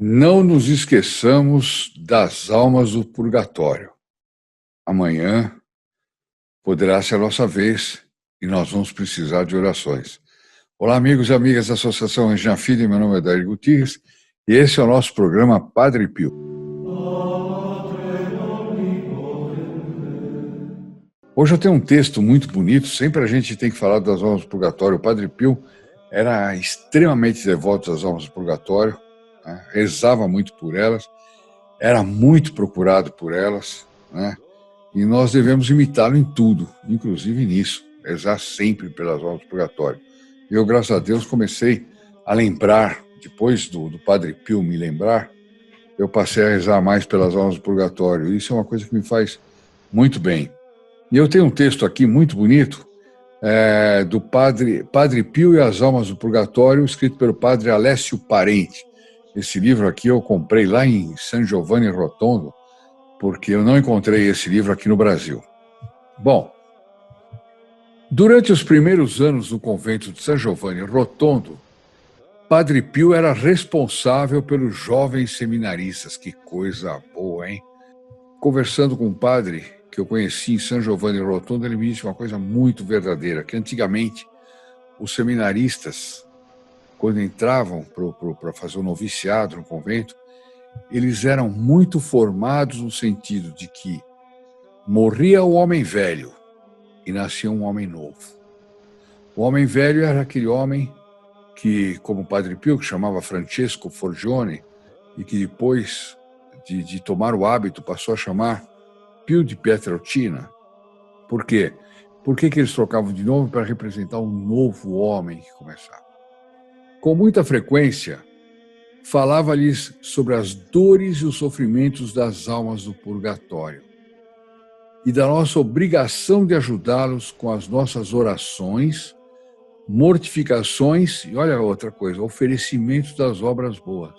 Não nos esqueçamos das almas do purgatório. Amanhã poderá ser a nossa vez e nós vamos precisar de orações. Olá, amigos e amigas da Associação Regina Filho, meu nome é Dair Gutierrez e esse é o nosso programa Padre Pio. Hoje eu tenho um texto muito bonito, sempre a gente tem que falar das almas do purgatório. O Padre Pio era extremamente devoto às almas do purgatório, né? Rezava muito por elas, era muito procurado por elas, né? E nós devemos imitá-lo em tudo, inclusive nisso, rezar sempre pelas almas do purgatório. Eu, graças a Deus, comecei a lembrar, depois do Padre Pio me lembrar, eu passei a rezar mais pelas almas do purgatório. Isso é uma coisa que me faz muito bem. E eu tenho um texto aqui muito bonito, do Padre Pio e as Almas do Purgatório, escrito pelo Padre Alessio Parente. Esse livro aqui eu comprei lá em San Giovanni Rotondo, porque eu não encontrei esse livro aqui no Brasil. Bom, durante os primeiros anos no convento de San Giovanni Rotondo, Padre Pio era responsável pelos jovens seminaristas. Que coisa boa, hein? Conversando com um padre que eu conheci em San Giovanni Rotondo, ele me disse uma coisa muito verdadeira, que antigamente os seminaristas, quando entravam para fazer o noviciado no convento, eles eram muito formados no sentido de que morria o homem velho e nascia um homem novo. O homem velho era aquele homem que, como o Padre Pio, que chamava Francesco Forgione, e que depois de tomar o hábito passou a chamar Pio de Pietrelcina. Por quê? Por que eles trocavam de nome? Para representar um novo homem que começava. Com muita frequência, falava-lhes sobre as dores e os sofrimentos das almas do purgatório e da nossa obrigação de ajudá-los com as nossas orações, mortificações e, olha outra coisa, oferecimentos das obras boas.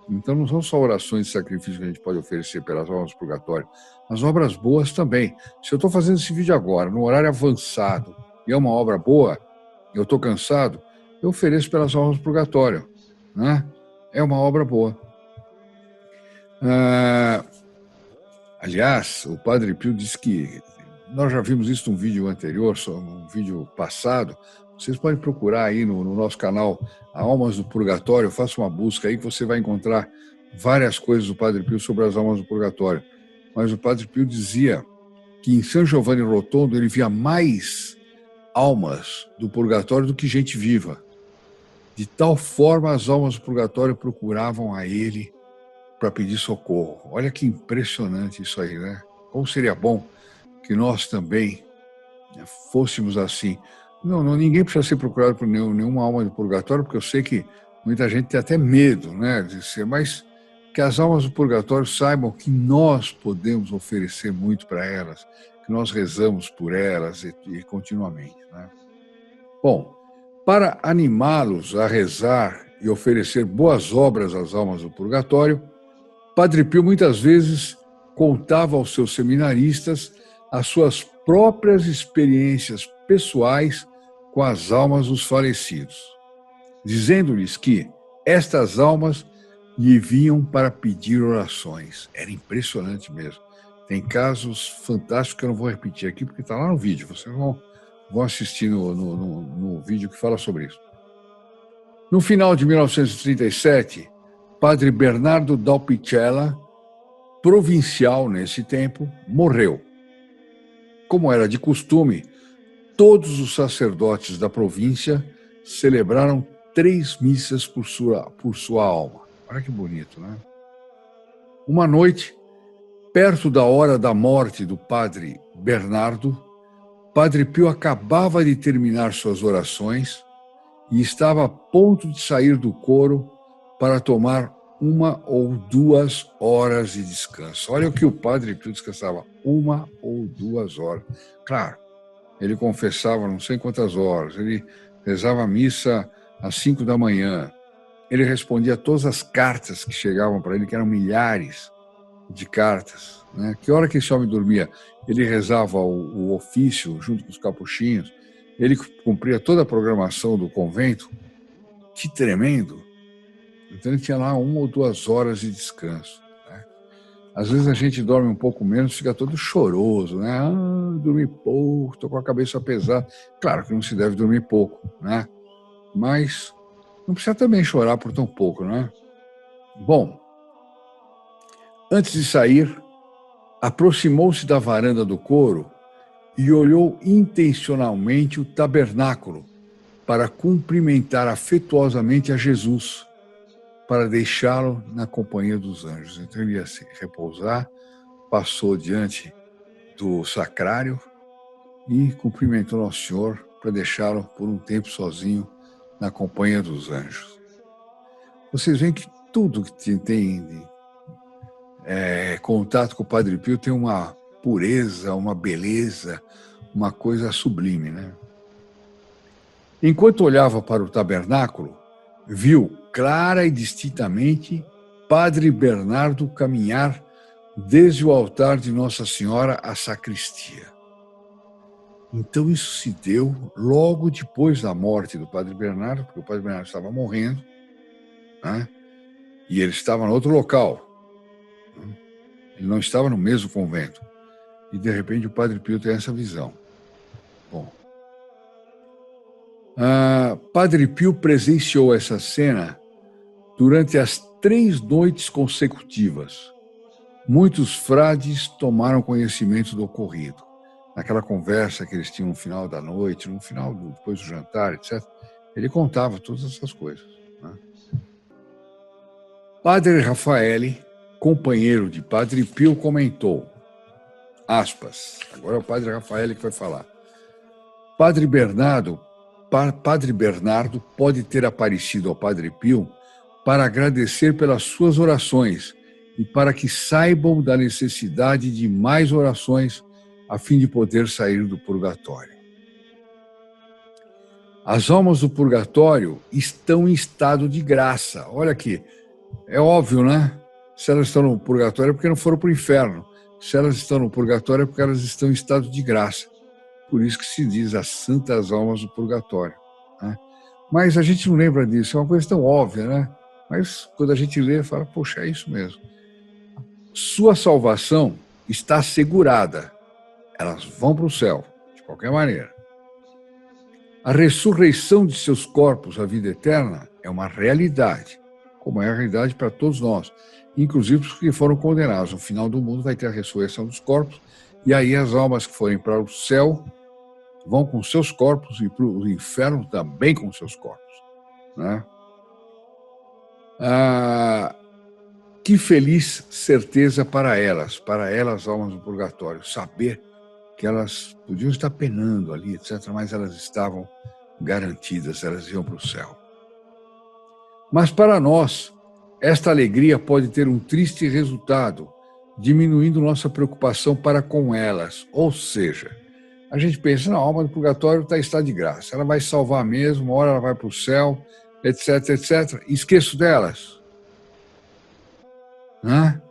Então não são só orações de sacrifício que a gente pode oferecer pelas almas do purgatório, as obras boas também. Se eu estou fazendo esse vídeo agora, no horário avançado, e é uma obra boa, eu estou cansado, eu ofereço pelas almas do purgatório, né? É uma obra boa. Aliás, o Padre Pio disse que, nós já vimos isso num vídeo anterior, num vídeo passado, vocês podem procurar aí no nosso canal Almas do Purgatório, faça uma busca aí que você vai encontrar várias coisas do Padre Pio sobre as almas do purgatório. Mas o Padre Pio dizia que em San Giovanni Rotondo ele via mais almas do purgatório do que gente viva. De tal forma as almas do purgatório procuravam a ele para pedir socorro. Olha que impressionante isso aí, né? Como seria bom que nós também fôssemos assim. Não, ninguém precisa ser procurado por nenhuma alma do purgatório, porque eu sei que muita gente tem até medo, né, de ser, mas que as almas do purgatório saibam que nós podemos oferecer muito para elas, que nós rezamos por elas e continuamente, né? Bom, para animá-los a rezar e oferecer boas obras às almas do purgatório, Padre Pio muitas vezes contava aos seus seminaristas as suas próprias experiências pessoais com as almas dos falecidos, dizendo-lhes que estas almas lhe vinham para pedir orações. Era impressionante mesmo. Tem casos fantásticos que eu não vou repetir aqui, porque está lá no vídeo. Vocês vão assistir no vídeo que fala sobre isso. No final de 1937, Padre Bernardo Dalpicella, provincial nesse tempo, morreu. Como era de costume, todos os sacerdotes da província celebraram 3 missas por sua alma. Olha que bonito, né? Uma noite, perto da hora da morte do Padre Bernardo, Padre Pio acabava de terminar suas orações e estava a ponto de sair do coro para tomar 1 ou 2 horas de descanso. Olha o que o Padre Pio descansava, 1 ou 2 horas. Claro, ele confessava não sei quantas horas, ele rezava a missa às 5 da manhã, ele respondia a todas as cartas que chegavam para ele, que eram milhares de cartas, né? Que hora que esse homem dormia? Ele rezava o ofício junto com os capuchinhos, ele cumpria toda a programação do convento. Que tremendo! Então ele tinha lá 1 ou 2 horas de descanso. Né? Às vezes a gente dorme um pouco menos, fica todo choroso, né? Dormi pouco, estou com a cabeça pesada. Claro que não se deve dormir pouco, né? Mas não precisa também chorar por tão pouco, né? Bom, antes de sair, aproximou-se da varanda do coro e olhou intencionalmente o tabernáculo para cumprimentar afetuosamente a Jesus, para deixá-lo na companhia dos anjos. Então ele ia se repousar, passou diante do sacrário e cumprimentou Nosso Senhor para deixá-lo por um tempo sozinho na companhia dos anjos. Vocês veem que tudo que tem contato com o Padre Pio tem uma pureza, uma beleza, uma coisa sublime, né? Enquanto olhava para o tabernáculo, viu clara e distintamente Padre Bernardo caminhar desde o altar de Nossa Senhora à sacristia. Então isso se deu logo depois da morte do Padre Bernardo, porque o Padre Bernardo estava morrendo, né? E ele estava em outro local. Ele não estava no mesmo convento. E, de repente, o Padre Pio tem essa visão. Bom, Padre Pio presenciou essa cena durante as 3 noites consecutivas. Muitos frades tomaram conhecimento do ocorrido. Naquela conversa que eles tinham no final da noite, no final, depois do jantar, etc., ele contava todas essas coisas. Né? Padre Raffaele, companheiro de Padre Pio, comentou, aspas, agora é o Padre Raffaele que vai falar, Padre Bernardo pode ter aparecido ao Padre Pio para agradecer pelas suas orações e para que saibam da necessidade de mais orações a fim de poder sair do purgatório. As almas do purgatório estão em estado de graça. Olha aqui, é óbvio, né? Se elas estão no purgatório é porque não foram para o inferno. Se elas estão no purgatório é porque elas estão em estado de graça. Por isso que se diz as santas almas do purgatório. Né? Mas a gente não lembra disso, é uma coisa tão óbvia, né? Mas quando a gente lê, fala, poxa, é isso mesmo. Sua salvação está assegurada. Elas vão para o céu, de qualquer maneira. A ressurreição de seus corpos à vida eterna é uma realidade, como é a realidade para todos nós, inclusive os que foram condenados. No final do mundo vai ter a ressurreição dos corpos, e aí as almas que forem para o céu vão com seus corpos e para o inferno também com seus corpos. Né? Que feliz certeza para elas, almas do purgatório, saber que elas podiam estar penando ali, etc., mas elas estavam garantidas, elas iam para o céu. Mas para nós, esta alegria pode ter um triste resultado, diminuindo nossa preocupação para com elas. Ou seja, a gente pensa, não, a alma do purgatório está em estado de graça, ela vai salvar mesmo, uma hora ela vai para o céu, etc., etc. Esqueço delas. Né?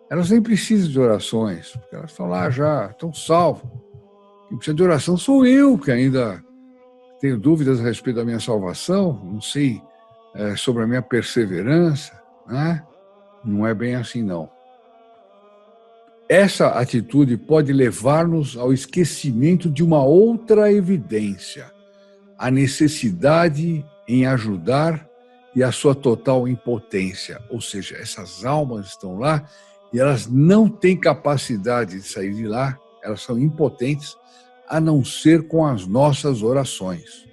Elas nem precisam de orações, porque elas estão lá já, estão salvas. Quem precisa de oração sou eu, que ainda tenho dúvidas a respeito da minha salvação, não sei sobre a minha perseverança. Né? Não é bem assim, não. Essa atitude pode levar-nos ao esquecimento de uma outra evidência, a necessidade em ajudar e a sua total impotência. Ou seja, essas almas estão lá e elas não têm capacidade de sair de lá, elas são impotentes, a não ser com as nossas orações.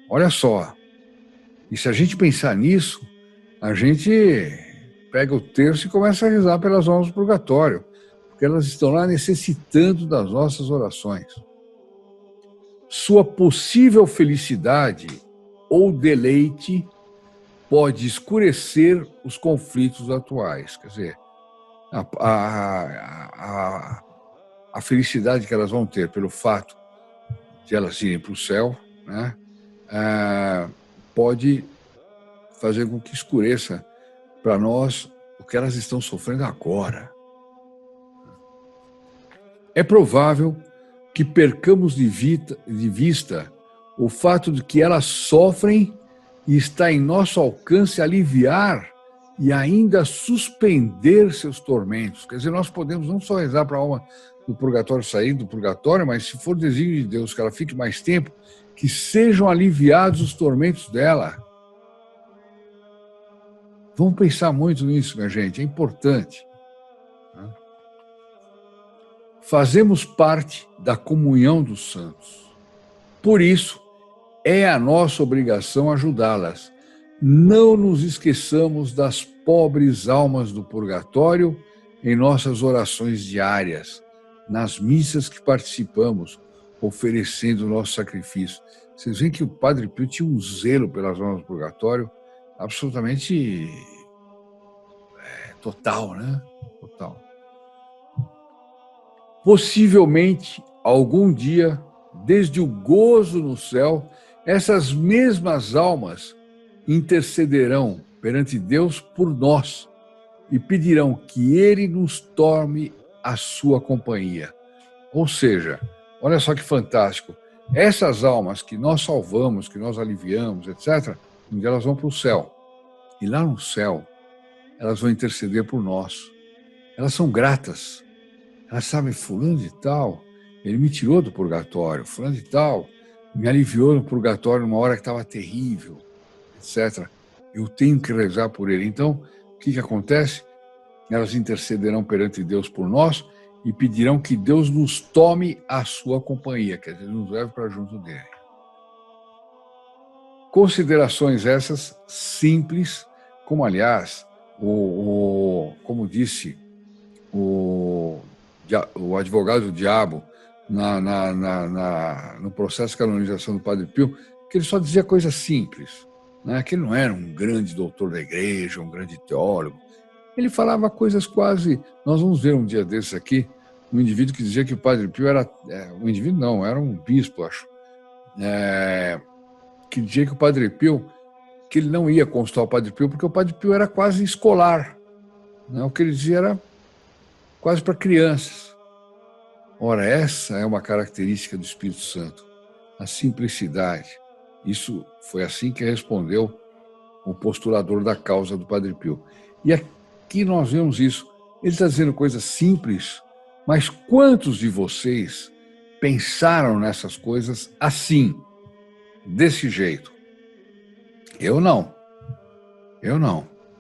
Olha só, e se a gente pensar nisso, a gente pega o terço e começa a rezar pelas almas do purgatório, porque elas estão lá necessitando das nossas orações. Sua possível felicidade ou deleite pode escurecer os conflitos atuais. Quer dizer, a felicidade que elas vão ter pelo fato de elas irem para o céu, né, pode fazer com que escureça para nós o que elas estão sofrendo agora. É provável que percamos de vista o fato de que elas sofrem e está em nosso alcance aliviar e ainda suspender seus tormentos. Quer dizer, nós podemos não só rezar para a alma do purgatório sair do purgatório, mas se for desígnio de Deus que ela fique mais tempo, que sejam aliviados os tormentos dela. Vamos pensar muito nisso, minha gente, é importante. Fazemos parte da comunhão dos santos. Por isso, é a nossa obrigação ajudá-las. Não nos esqueçamos das pobres almas do purgatório em nossas orações diárias, nas missas que participamos, oferecendo o nosso sacrifício. Vocês veem que o Padre Pio tinha um zelo pelas almas do purgatório absolutamente total, né? Total. Possivelmente, algum dia, desde o gozo no céu, essas mesmas almas intercederão perante Deus por nós e pedirão que Ele nos tome a sua companhia. Ou seja, olha só que fantástico, essas almas que nós salvamos, que nós aliviamos, etc., um dia elas vão para o céu. E lá no céu, elas vão interceder por nós. Elas são gratas. Elas sabem, fulano de tal, ele me tirou do purgatório, fulano de tal, me aliviou no purgatório numa hora que estava terrível, etc. Eu tenho que rezar por ele. Então, o que acontece? Elas intercederão perante Deus por nós e pedirão que Deus nos tome a sua companhia, quer dizer, nos leve para junto dele. Considerações essas simples, como aliás, como disse o advogado do diabo no processo de canonização do Padre Pio, que ele só dizia coisas simples, né? Que ele não era um grande doutor da igreja, um grande teólogo. Ele falava coisas quase... Nós vamos ver um dia desses aqui, um indivíduo que dizia que o Padre Pio era... um indivíduo não, era um bispo, acho. Que dizia que o Padre Pio, que ele não ia consultar o Padre Pio, porque o Padre Pio era quase escolar. Né? O que ele dizia era quase para crianças. Ora, essa é uma característica do Espírito Santo, a simplicidade. Isso foi assim que respondeu o postulador da causa do Padre Pio. E aqui nós vemos isso. Ele está dizendo coisas simples, mas quantos de vocês pensaram nessas coisas assim, desse jeito? Eu não.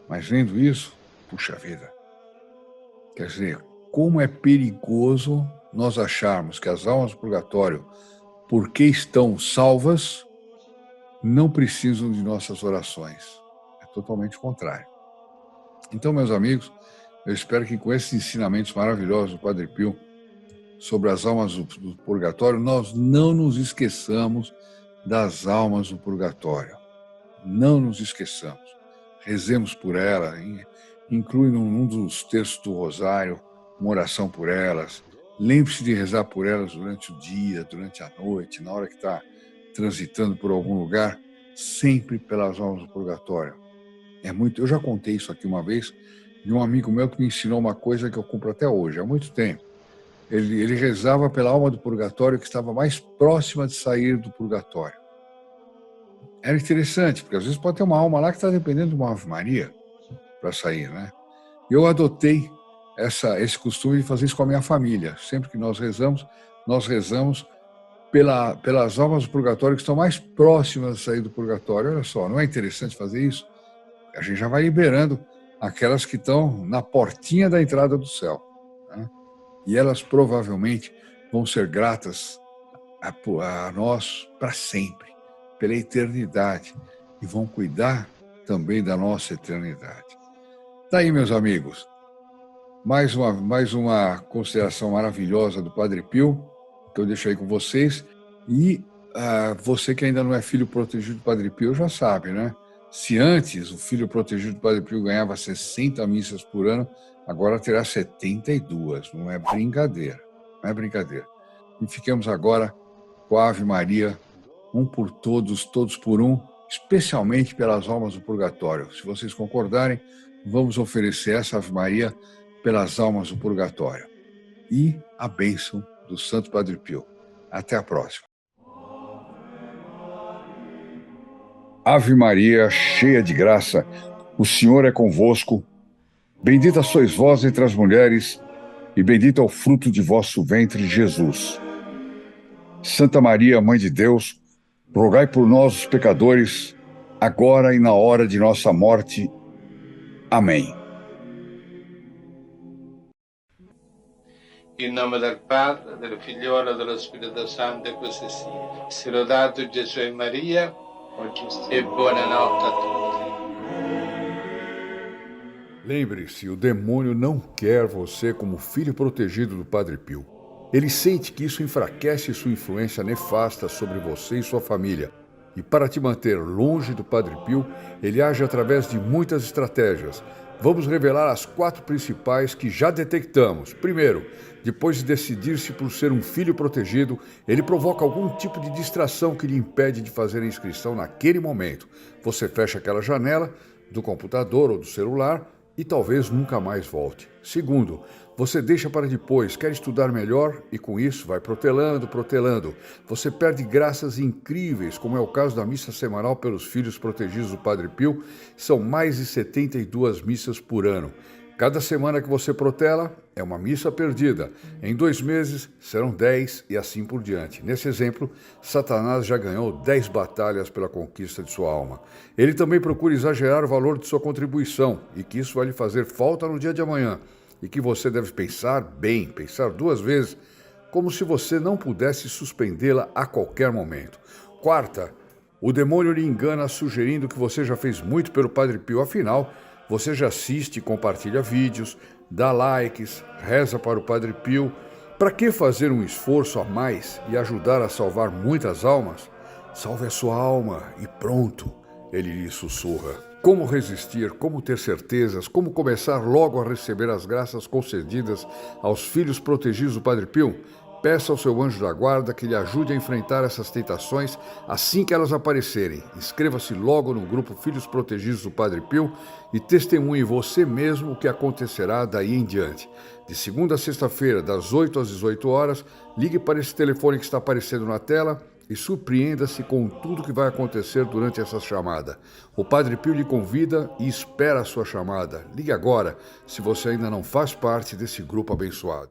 Mas vendo isso, puxa vida. Quer dizer, como é perigoso nós acharmos que as almas do purgatório, porque estão salvas, não precisam de nossas orações. É totalmente o contrário. Então, meus amigos, eu espero que com esses ensinamentos maravilhosos do Padre Pio sobre as almas do purgatório, nós não nos esqueçamos das almas do purgatório. Não nos esqueçamos. Rezemos por elas, inclui num dos textos do Rosário uma oração por elas. Lembre-se de rezar por elas durante o dia, durante a noite, na hora que está transitando por algum lugar, sempre pelas almas do purgatório. Eu já contei isso aqui uma vez, de um amigo meu que me ensinou uma coisa que eu cumpro até hoje, há muito tempo. Ele rezava pela alma do purgatório que estava mais próxima de sair do purgatório. Era interessante, porque às vezes pode ter uma alma lá que está dependendo de uma Ave Maria para sair, né? Eu adotei esse costume de fazer isso com a minha família. Sempre que nós rezamos pelas almas do purgatório que estão mais próximas de sair do purgatório. Olha só, não é interessante fazer isso? A gente já vai liberando aquelas que estão na portinha da entrada do céu, né? E elas provavelmente vão ser gratas a nós para sempre, pela eternidade, e vão cuidar também da nossa eternidade. Tá aí, meus amigos, mais uma consideração maravilhosa do Padre Pio, que eu deixo aí com vocês. E você que ainda não é filho protegido do Padre Pio já sabe, né? Se antes o filho protegido do Padre Pio ganhava 60 missas por ano, agora terá 72. Não é brincadeira. Não é brincadeira. E fiquemos agora com a Ave Maria, um por todos, todos por um, especialmente pelas almas do purgatório. Se vocês concordarem, vamos oferecer essa Ave Maria pelas almas do purgatório. E a bênção do Santo Padre Pio. Até a próxima. Ave Maria, cheia de graça, O Senhor é convosco. Bendita sois vós entre as mulheres, e bendito é o fruto de vosso ventre, Jesus. Santa Maria, Mãe de Deus, rogai por nós, os pecadores, agora e na hora de nossa morte. Amém. In nome del Padre, del Figliolo e dello Spirito Santo, e così sia. Sia lodato Gesù e Maria, e buonanotte a tutti. Lembre-se, o demônio não quer você como filho protegido do Padre Pio. Ele sente que isso enfraquece sua influência nefasta sobre você e sua família. E para te manter longe do Padre Pio, ele age através de muitas estratégias. Vamos revelar as 4 principais que já detectamos. Primeiro, depois de decidir-se por ser um filho protegido, ele provoca algum tipo de distração que lhe impede de fazer a inscrição naquele momento. Você fecha aquela janela do computador ou do celular e talvez nunca mais volte. Segundo, você deixa para depois, quer estudar melhor e com isso vai protelando. Você perde graças incríveis, como é o caso da missa semanal pelos filhos protegidos do Padre Pio. São mais de 72 missas por ano. Cada semana que você protela é uma missa perdida. Em 2 meses serão 10 e assim por diante. Nesse exemplo, Satanás já ganhou 10 batalhas pela conquista de sua alma. Ele também procura exagerar o valor de sua contribuição e que isso vai lhe fazer falta no dia de amanhã. E que você deve pensar bem, pensar 2 vezes, como se você não pudesse suspendê-la a qualquer momento. Quarta, o demônio lhe engana sugerindo que você já fez muito pelo Padre Pio, afinal, você já assiste e compartilha vídeos, dá likes, reza para o Padre Pio. Para que fazer um esforço a mais e ajudar a salvar muitas almas? Salve a sua alma e pronto, ele lhe sussurra. Como resistir, como ter certezas, como começar logo a receber as graças concedidas aos filhos protegidos do Padre Pio? Peça ao seu anjo da guarda que lhe ajude a enfrentar essas tentações assim que elas aparecerem. Inscreva-se logo no grupo Filhos Protegidos do Padre Pio e testemunhe você mesmo o que acontecerá daí em diante. De segunda a sexta-feira, das 8 às 18 horas, ligue para esse telefone que está aparecendo na tela e surpreenda-se com tudo que vai acontecer durante essa chamada. O Padre Pio lhe convida e espera a sua chamada. Ligue agora, se você ainda não faz parte desse grupo abençoado.